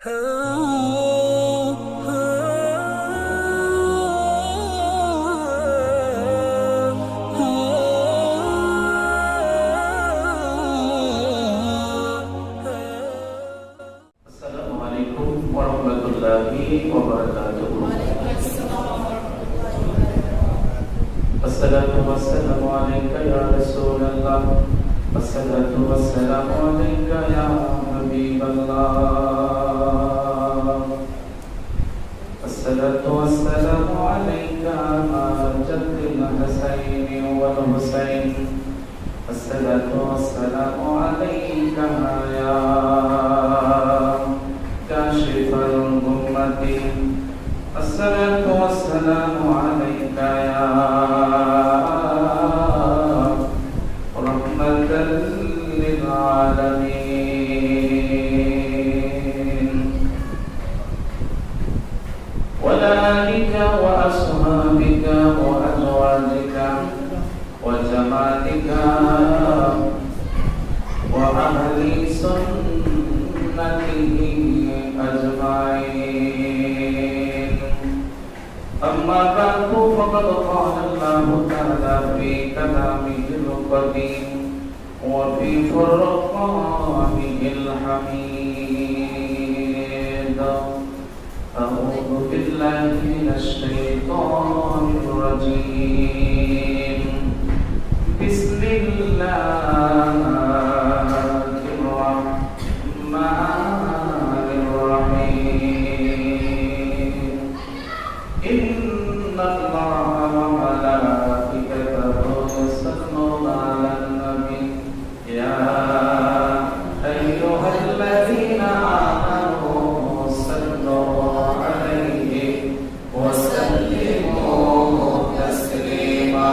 Assalamualaikum warahmatullahi wabarakatuh. Assalatu wassalamu alayka ya Rasulullah. Assalatu wassalamu alayka ya Habiballah. Assalatu wassalamu alayka jaddil Husaini wal Husain. Assalatu wassalamu alayka ya kashifal ummati. Assalatu wassalamu alayka ya rahmatan lil alamin. Wa alika wa ashabika wa azwajika wa jamalika wa ahli sunnatihi ajma'in. Amma ba'du, faqad qala Allahu ta'ala fi kalamihil qadim wa fi furqanihil hamid. A'udzu billahi minasy syaithanir rajim. Bismillahirrahmanirrahim. Innallaha wa malaikatahu yusalluna 'alan nabi ya ayyuhalladzina amanu sallu 'alaihi wa sallimu taslima.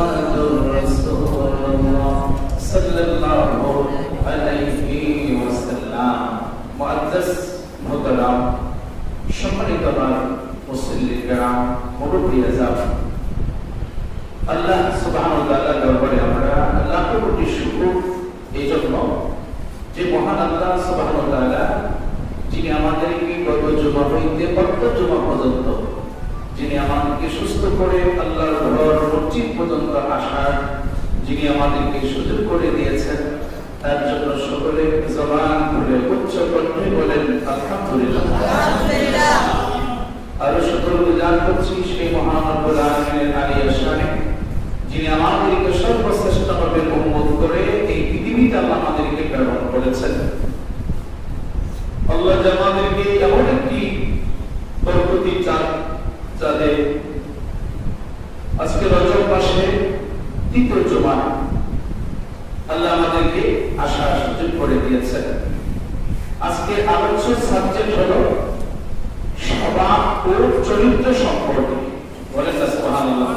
মুহাম্মাদুর রাসূলুল্লাহ সাল্লাল্লাহু আলাইহি ওয়াসাল্লাম। মুআদ্দাস মুহতারাম, সম্মানিত মুসল্লিন কিরাম, মুরব্বি আযম, আল্লাহ সুবহানাহু ওয়া তাআলার দরবারে আমরা লাখ কোটি শুকর এই জন্য যে মহান আল্লাহ সুবহানাহু ওয়া তাআলা যিনি আমাদেরকে গত জুমা হইতে গত জুমা পর্যন্ত যিনি আমাদেরকে সুস্থ করে আল্লাহর ঘর মসজিদ পর্যন্ত আসার যিনি আমাদেরকে সুযোগ করে দিয়েছেন, তার জন্য সকলে জবান খুলে উচ্চ কণ্ঠে বলেন আলহামদুলিল্লাহ। আর শুকর গুজার করছি সেই মহান রব্বুল আলামিনের আলিয়া শানে, যিনি আমাদেরকে সর্বশ্রেষ্ঠ ভাবে উম্মত করে এই পৃথিবীতে আল্লাহ আমাদেরকে প্রেরণ করেছেন। আল্লাহ আমাদেরকে এমন একটি বরকতি চাঁদে আজকে রজব মাসে তৃতীয় জুমা আল্লাহ আমাদেরকে আসার সুযোগ করে দিয়েছেন। আজকে আলোচ্য সাবজেক্ট হলো স্বভাব ও চরিত্র সম্পর্কে। বলেন সুবহানাল্লাহ।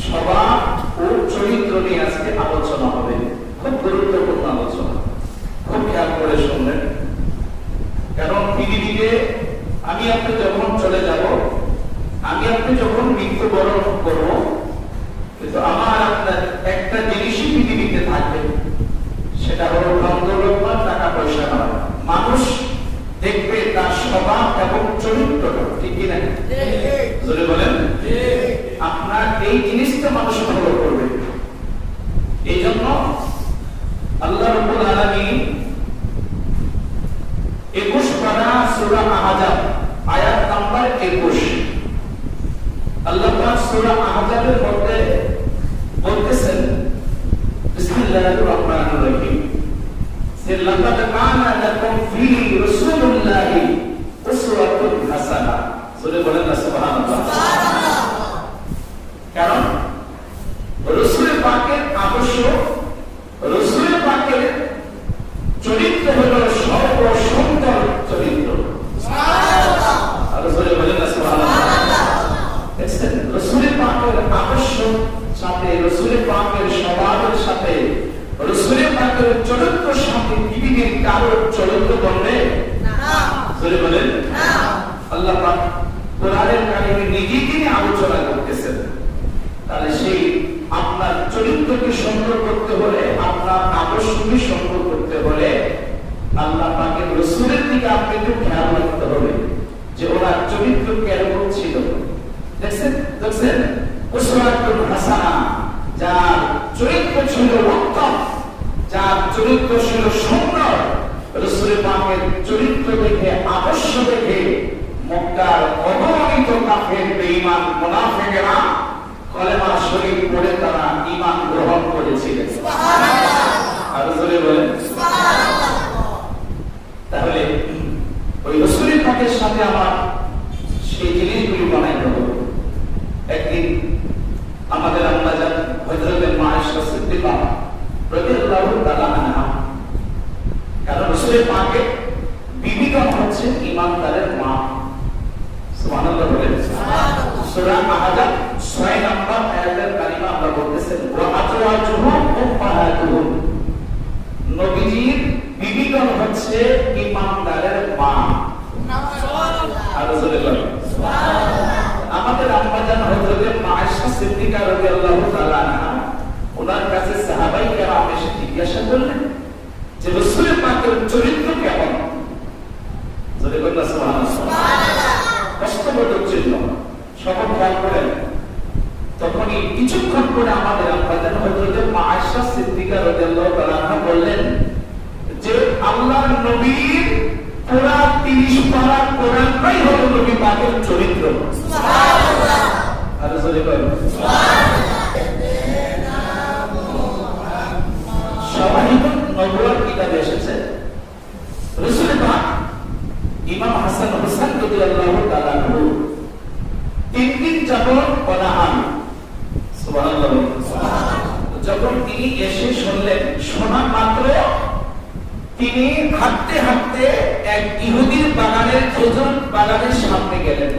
স্বভাব ও চরিত্র নিয়ে আজকে আলোচনা হবে। খুব গুরুত্বপূর্ণ আলোচনা, খুব খেয়াল করে শুনবেন। কারণ পৃথিবীতে আমি আপনি যখন চলে যাব, আমি আপনি যখন মৃত্যুবরণ করব, কিন্তু আমার আপনার একটা জিনিসই পৃথিবীতে থাকবে, সেটা হলো ধন দৌলত বা টাকা পয়সা নয়। মানুষ দেখবে তার স্বভাব এবং চরিত্র। ঠিক কি না? জোরে বলেন। আপনার এই জিনিসটা মানুষ ফলো করবে। এই জন্য আল্লাহ রাব্বুল আলামিন 21 পারা সূরা আহজাব আয়াত নাম্বার 21 আল্লাহ পাক সূরা আহজাবের মধ্যে বলতেছেন, বিসমিল্লাহির রহমানির রহিম, যে লাকাদ কানা লাকুম ফি রাসূলিল্লাহি উসওয়াতুন হাসানাহ। সূরা বলেন না সুবহানাল্লাহ। কারণ রাসূল পাকের আদর্শ, রাসূল পাকের চরিত্র হলো সর্বসুন্দর চরিত্র। সুবহানাল্লাহ। আর সূরা বলেন না সুবহানাল্লাহ। দেখেন রাসূল পাকের আদর্শ সাথে রাসূল পাকের স্বভাবের সাথে রাসূল পাকের চরিত্রের সাথে পৃথিবীর কারো চরিত্র বলবে না। সূরা বলেন না। আল্লাহ পাক কোরআনের কারিমে নিজেই তিনি আলোচনা করতেছেন। তাহলে সেই আপনার চরিত্রকে সুন্দর করতে হলে, আপনার আদর্শকে সুন্দর করতে হলে আল্লাহ পাকের রাসূলের দিকে আপনি একটু খেয়াল রাখতে হবে যে ওনার চরিত্র কেমন ছিল। দেখছেন উসওয়াতুন হাসানাহ, যার চরিত্র ছিল উত্তম, যার চরিত্র ছিল সুন্দর। রাসূল পাকের চরিত্র দেখে, আদর্শ দেখে মক্কার অগণিত কাফের, বেঈমান, মুনাফিকরা কলেমা শরীফ পড়ে তারা ঈমান গ্রহণ করেছিলেন। সুবহানাল্লাহ। আর জোরে বলেন সুবহানাল্লাহ। তাহলে ওই রাসূল পাকের সাথে আমার সেই জিনিসগুলি বানাইতে হবে। একদিন আমাদের আম্মা জান হযরত মা আয়েশা সিদ্দিকা রাদিয়াল্লাহু তাআলা আনহা, কারণ রাসূল পাকের বিবিগণ হচ্ছে ঈমানদারের মা। সুবহানাল্লাহ বলেন সুবহানাল্লাহ। সূরা আহজাব 6 নম্বর আয়াতের কালিমা আমরা বলতেছেন, ওয়া আজওয়াজুহু উম্মাহাতুহুম, নবীজির বিবিগণ হচ্ছে ঈমানদারের মা। সুবহানাল্লাহ। আর জোরে বলেন সুবহানাল্লাহ। আমাদের আম্মা জান হযরত মা আয়েশা সিদ্দিকা রাদিয়াল্লাহু তাআলা আনহা, ওনার কাছে সাহাবায়ে কেরাম এসে জিজ্ঞাসা করলেন যে রাসূল পাকের চরিত্র কেমন? জোরে বলেন সুবহানাল্লাহ। কষ্টবোধক চিহ্ন সব খেয়াল করেন। তখনই কিছুক্ষণ পরে আমাদের আম্মা জান হযরত মা আয়েশা সিদ্দিকা রাদিয়াল্লাহু তাআলা আনহা বললেন যে আল্লাহর নবীর পুরা 30 পারা কোরআনটাই হলো নবী পাকের চরিত্র। সুবহানাল্লাহ। আর জোরে বলেন সুবহানাল্লাহ। শাওয়াহিদুন নবুওয়াত কিতাবে এসেছে রাসূল পাক ইমাম হাসান হুসাইন রাদিয়াল্লাহু তাআলা আনহু 3 দিন যাবত অনাহার। সুবহানাল্লাহ। যখন তিনি এসে শুনলেন, শোনা মাত্র তিনি হাঁটতে হাঁটতে এক ইহুদির বাগানের খেজুর বাগানের সামনে গেলেন।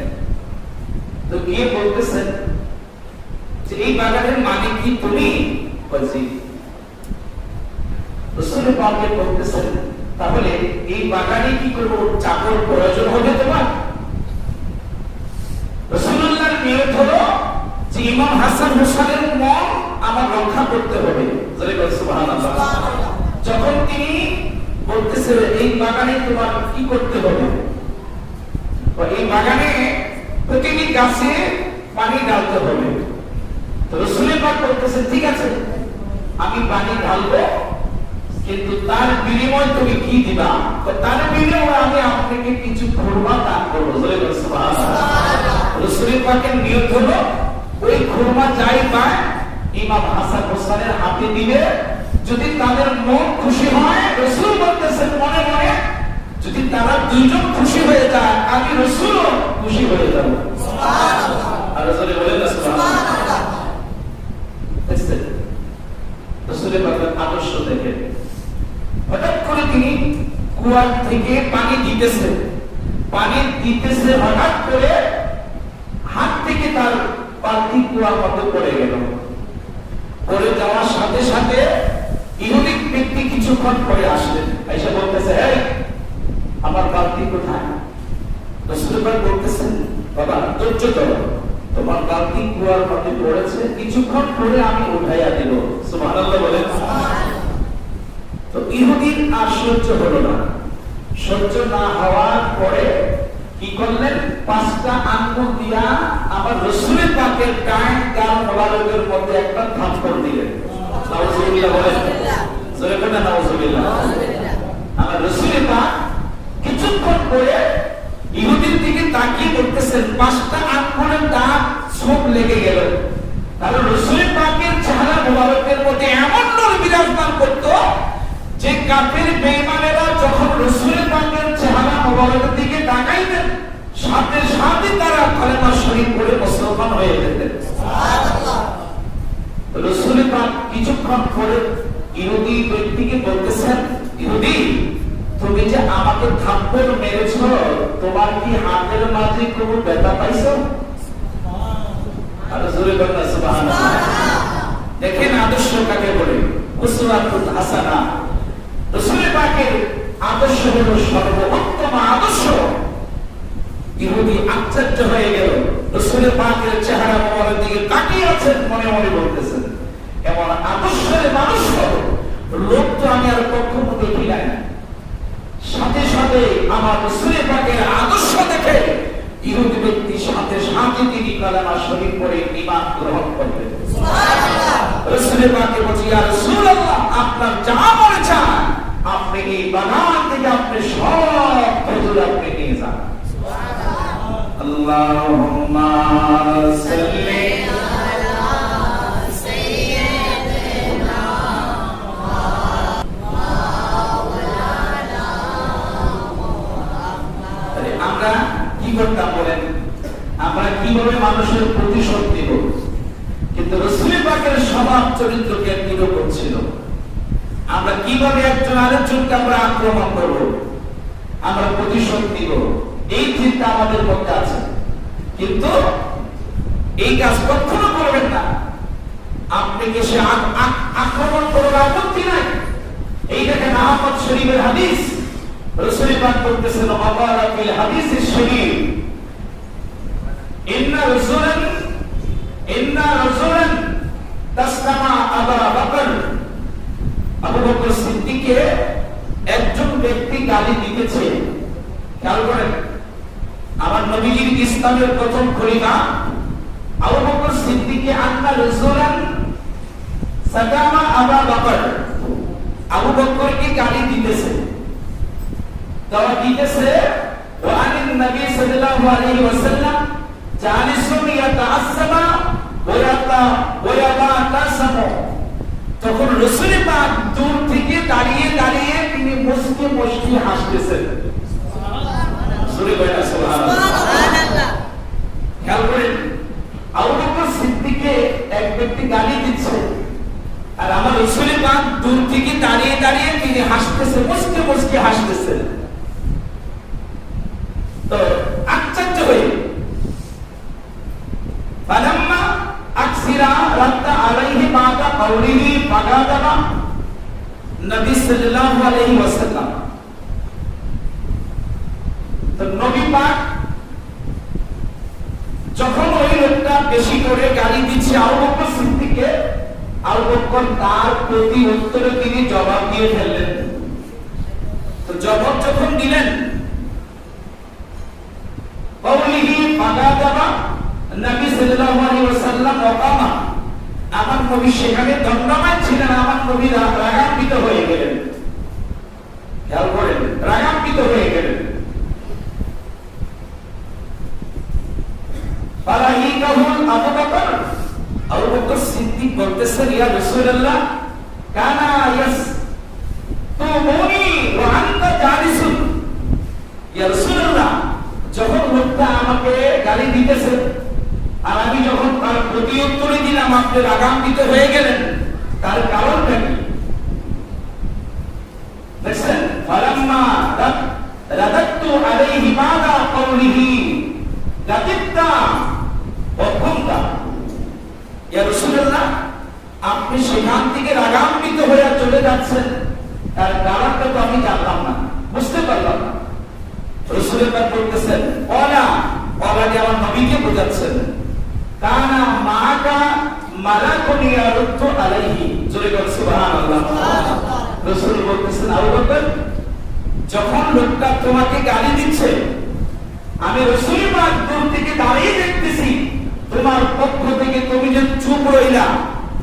তো গিয়ে বলতেছেন যে এই বাগানের মালিক কি তুমি? বলছি রাসূল পাকের বলতেছেন তাহলে এই বাগানে কি করব, চাকর প্রয়োজন হবে তোমার? রাসূলুল্লাহর নিয়ত হলো যে ইমাম হাসান হুসাইনের মন আমার রক্ষা করতে হবে। জোরে বল সুবহানাল্লাহ। যখন তিনি বলতেছে এই বাগানে তোমার কি করতে হবে, এই বাগানে প্রতিটি গাছে পানি ঢালতে হবে। তো রাসূল পাক বলতেছেন ঠিক আছে আমি পানি ঢালবো, কিন্তু তার বিনিময়ে তুমি কি দিবা? তো তার বিনিময়ে আমি আপনাকে কিছু খুরমা দান করব। জোরে বল সুবহানাল্লাহ। রাসূল পাকের নিয়ত হলো ওই খুরমা যাই পায় ইমাম হাসান হোসেনের হাতে দিবে। যদি তাদের মন খুশি হয়, রাসূল বলতেছেন মনে মনে যদি তারা দুইজন খুশি হয়ে যায় আমি রাসূলও খুশি হয়ে যাব। সুবহানাল্লাহ। আর রাসূল বলেন না সুবহানাল্লাহ। দেখছেন রাসূল পাকের আদর্শ দেখে হঠাৎ করে তিনি কুয়া থেকে পানি দিতেছে হঠাৎ করে হাত থেকে তার বালতি কুয়ার মধ্যে পড়ে গেল। পড়ে যাওয়ার সাথে সাথে ইহুদি ব্যক্তি কিছুক্ষণ পরে আসলেন, এসে বলতেছে এই আমার বালতি কোথায়? রাসূল পাক বলতেছেন বাবা ধৈর্য ধরো, তোমার বালতি কুয়ার মধ্যে পড়েছে, কিছুক্ষণ পরে আমি উঠাইয়া দিব। সুবহানাল্লাহ বলেন। তো ইহুদির আর সহ্য হলো না, সহ্য না হওয়ার পরে কি করলেন, 5টা আঙ্গুল দিয়া আমার রাসূল পাকের ডান গাল মোবারকের মধ্যে একটা থাপ্পড় দিলেন। নাউজুবিল্লাহ বলেন। জোরে বলেন নাউজুবিল্লাহ। আমার রাসূল পাক কিছুক্ষণ পরে ইহুদির দিকে তাকিয়ে বলতেছেন 5টা আঙ্গুলের দাগ সব লেগে গেল। তাহলে রাসূল পাকের চেহারা মোবারকের মধ্যে এমন নূর বিরাজমান করত যে কাফের বেঈমানেরা যখন রাসূল পাকের চেহারা মোবারকের দিকে তাকাইতেন সাথে সাথে তারা কালেমা শরীফ পড়ে মুসলমান হয়ে যেতেন। সুবহানাল্লাহ। রাসূল পাক কিছুক্ষণ পরে ইহুদি ব্যক্তিকে বলতেছেন ইহুদি তুমি যে আমাকে থাপ্পড় মেরেছো তোমার কি হাতের মাঝে কোনো ব্যথা পাইছো? আর জোরে বলেন সুবহানাল্লাহ। দেখেন আদর্শ কাকে বলে, উসওয়াতুল হাসানা। রাসূল পাকের আদর্শ হলো সর্বোত্তম আদর্শ। ইহুদি আশ্চর্য হয়ে গেল, রাসূল পাকের চেহারা মোবারকের দিকে তাকিয়ে আছেন, মনে মনে বলতেছেন এমন আদর্শের মানুষ লোক তো আমি আর কখনো দেখি নাই। সাথে সাথে আমার রাসূল পাকের আদর্শ দেখে ইহুদি ব্যক্তি সাথে সাথে তিনি কালেমা শরীফ পড়ে ঈমান গ্রহণ করলেন। সুবহানাল্লাহ। রাসূল পাক বলেন ইয়া রাসূলুল্লাহ আপনার যা মনে চায় আপনি এই বাগান থেকে আপনি সব খেজুর আপনি নিয়ে যান। সুবহানাল্লাহ। আল্লাহুম্মা সাল্লি আলা সাইয়্যিদিনা মাওলানা মুহাম্মদ। আমরা কি করতাম বলেন, আমরা কিভাবে মানুষের প্রতিশোধ নিব? কিন্তু রাসূল পাকের স্বভাব চরিত্রকে নিরূপণ ছিল। আমরা কিভাবে একজন আরেকজনকে আমরা আক্রমণ করব, আমরা প্রতিশোধ নিব, এই চিন্তা আমাদের মধ্যে আছে। কিন্তু এই কাজ কখনো করবেন না। আপনি কি সে আক্রমণ করার আপত্তি নাই? এই দেখেন আহমদ শরীফের হাদিস, রাসূল পাক বলতেছেন আবারা ফিল হাদিসিস শরীফ ইন্না রাসূলান তাসলামা আবা বকর। আবু বকর সিদ্দিককে একজন ব্যক্তি গালি দিতেছে। খেয়াল করেন, আমার নবীজির ইসলামের প্রথম খলিফা আবু বকর সিদ্দিককে আন্না রাসূলান সাদামা আবা বকর, আবু বকরকে গালি দিতেছে। দাওয়াত দিতেছে ওয়া আনিন নবী সাল্লাল্লাহু আলাইহি ওয়াসাল্লাম জালিসুন ইয়াতাআসসামা ওয়া ইয়াতাআসামু। তখন রাসূল পাক দূর থেকে দাঁড়িয়ে দাঁড়িয়ে তিনি মুস্কি মুস্কি হাসতেছেন। সুবহানাল্লাহ। সুরে বলেন সুবহানাল্লাহ। খেয়াল করেন, আবু বকর সিদ্দিককে এক ব্যক্তি গালি দিচ্ছে আর আমার রাসূল পাক দূর থেকে দাঁড়িয়ে দাঁড়িয়ে তিনি হাসতেছেন, মুস্কি মুস্কি হাসতেছেন। তো আশ্চর্য হয়ে ফালাম্মা আকসি উনজিরা রাদ্দা আলাইহি বাদা কাউলিহি ফাগাদাবা নবী সাল্লাল্লাহু আলাইহি ওয়াসাল্লাম। তো নবী পাক যখন ওই লোকটা বেশি করে গালি দিচ্ছে আবু বকর সিদ্দিককে, আবু বকর তার প্রতি উত্তরে তিনি জবাব দিয়ে ফেললেন। তো জবাব যখন দিলেন কাউলিহি ফাগাদাবা নবী সাল্লাল্লাহু আলাইহি ওয়াসাল্লাম ওয়াকামা, আমার নবী সেখানে দণ্ডায়মান ছিলেন, আমার নবী রাগান্বিত হয়ে গেলেন। খেয়াল করেন, রাগান্বিত হয়ে গেলেন। ফারাহিকাহুল আবু বকর, আবু বকর সিদ্দিক বলতেছেন, ইয়া রাসূলুল্লাহ কানা ইয়াসতুমুনি ওয়া আনতা জালিসুন। ইয়া রাসূলুল্লাহ, যখন লোকটা আমাকে গালি দিতেছে আর আমি যখন তার প্রতি উত্তরে দিলাম আপনি রাগান্বিত হয়ে গেলেন, তার কারণটা কি? দেখছেন, ফালাম্মা রাদাতু আলাইহি বাদা কাউলিহি লাকিত্তা ওয়া কুনতা। ইয়া রাসূলুল্লাহ, আপনি সেখান থেকে রাগান্বিত হয়ে চলে যাচ্ছেন, তার কারণটা তো আমি জানলাম না, বুঝতে পারলাম না। রাসূলুল্লাহ বলতেছেন, ওয়ালা ওয়ালা দিয়ে আমার নবীকে বোঝাচ্ছেন, কানা মাকা মালাকুন ইয়ারুদ্দু আলাইহি। জোরে বল সুবহানাল্লাহ। রাসূল বলতেছেন, আবু বকর, যখন লোকটা তোমাকে গালি দিচ্ছে আমি রাসূল পাক দূর থেকে দাঁড়িয়ে দেখতেছি, তোমার পক্ষ থেকে তুমি যে চুপ রইলা,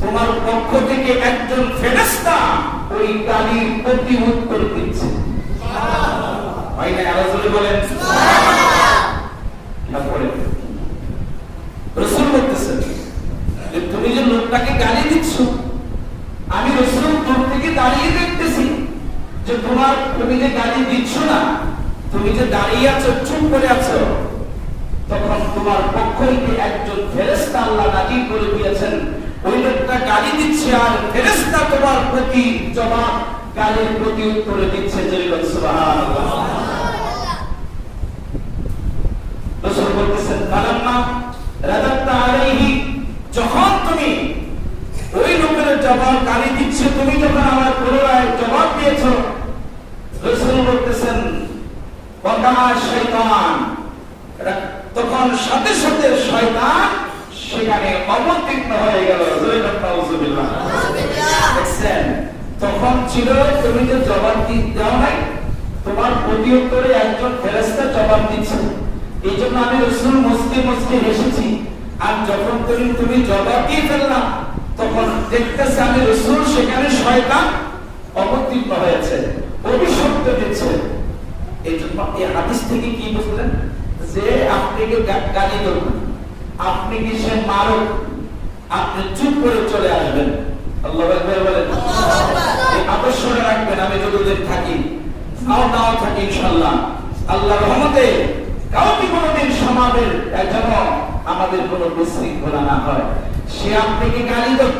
তোমার পক্ষ থেকে একজন ফেরেশতা ওই গালির প্রতি উত্তর দিচ্ছে। সুবহানাল্লাহ। ভাই না রাসূল বলেন সুবহানাল্লাহ। না বলেন, রাসূল বলতেছেন যে তুমি যে লোকটাকে গালি দিচ্ছ, আমি রাসূল দূর থেকে দাঁড়িয়ে দেখতেছি যে তুমি যে গালি দিচ্ছ না, তুমি যে দাঁড়িয়ে আছো, চুপ করে আছো, তখন তোমার পক্ষ থেকে একজন ফেরেশতা আল্লাহ নাযিল করে দিয়েছেন। ওই লোকটা গালি দিচ্ছে আর ফেরেশতা তোমার প্রতি জবাব গালির প্রতি উত্তরে দিচ্ছে। জয় সুবহানাল্লাহ। রাসূল বলতেছেন, ফালাম্মা রাদাতু আলাইহি, যখন তুমি ওই লোকের জবাব গালি দিচ্ছে, তুমি যখন আমার পুনরায় জবাব দিয়েছো, রাসূল বলতেছেন ওয়াকা শয়তান, তখন সাথে সাথে শয়তান সেখানে অবতীর্ণ হয়ে গেল। নাউযুবিল্লাহ। দেখছেন, তখন ছিল তুমি যে জবাব দাও নাই, তোমার প্রতি উত্তরে একজন ফেরেশতা জবাব দিচ্ছে। এই জন্য আমি রাসূল মুসকে মুসকে হেসেছি। আর যখন তুমি জবাব দিয়ে ফেললাম, তখন দেখতেছে আমি রাসূল সেখানে শয়তান অবতীর্ণ হয়েছে, অভিশপ্ত দিচ্ছে। এই জন্য এই হাদিস থেকে কি বুঝলেন? যে আপনি কি গালি দেবেন, আপনি কি সে মারক, আপনি চুপ করে চলে আসবেন। আল্লাহু আকবার বলেন। এই আদর্শটা রাখবেন। আমি যতদিন থাকি, নাও থাকি, ইনশাআল্লাহ আল্লাহর রহমতে কাউকে কোনোদিন সমাজের যেন আমাদের কোনো বিশৃঙ্খলা না হয়। সে আপনাকে গালি দেব,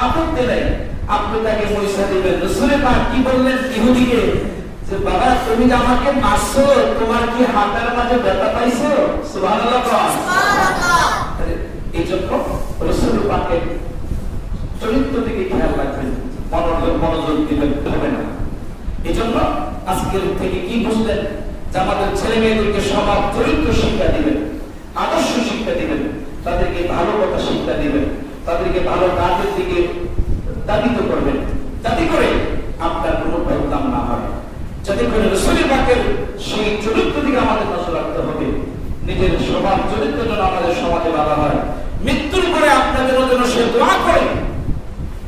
আপত্তি নেই, আপনি তাকে পয়সা দিবেন। রাসূল পাক কি বললেন ইহুদিকে, যে বাবা তুমি যে আমাকে মারছো, তোমার কি হাতের মাঝে ব্যথা পাইছো? সুবহানাল্লাহ। সুবহানাল্লাহ। এই জন্য রাসূল পাকের চরিত্র দিকে খেয়াল রাখবেন, মনোযোগ দিবেন হবে না। এই জন্য আজকের থেকে কি বুঝলেন? যে আমাদের ছেলে মেয়েদেরকে স্বভাব চরিত্র শিক্ষা দিবেন, আদর্শ শিক্ষা দিবেন, তাদেরকে ভালো কথা শিক্ষা দিবেন, তাদেরকে ভালো কাজের দিকে দাবিত করবেন, যাতে করে আপনার কোনো বদনাম না হয়, যাতে করে রাসূল পাকের সেই চরিত্র দিকে আমাদের নজর রাখতে হবে। নিজের স্বভাব চরিত্র যেন আমাদের সমাজে বাধা হয়। মৃত্যুর পরে আপনাদের জন্য সে দোয়া করে,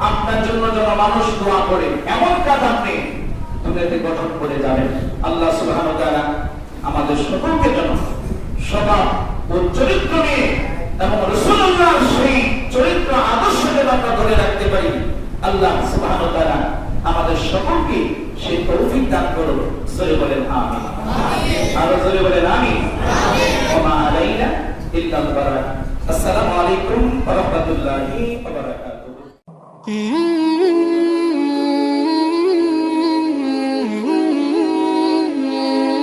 আপনার জন্য যেন মানুষ দোয়া করে, এমন কাজ আপনি দুনিয়াতে গঠন করে যাবেন। আল্লাহ সুবহানাহু ওয়া তাআলা আমাদের সকলকে যেন স্বভাব ও চরিত্র নিয়ে এবং রাসূলুল্লাহর সেই চরিত্র আদর্শ যেন আমরা ধরে রাখতে পারি। আল্লাহ সুবহানাহু ওয়া তাআলা আমাদের সকলকে সেই তৌফিক দান করুন। জোরে বলেন আমিন। আরো জোরে বলেন আমিন। ওয়া মা আলাইনা ইল্লাল বালাগ। আসসালামু আলাইকুম ওয়া রাহমাতুল্লাহি ওয়া বারাকাতুহু।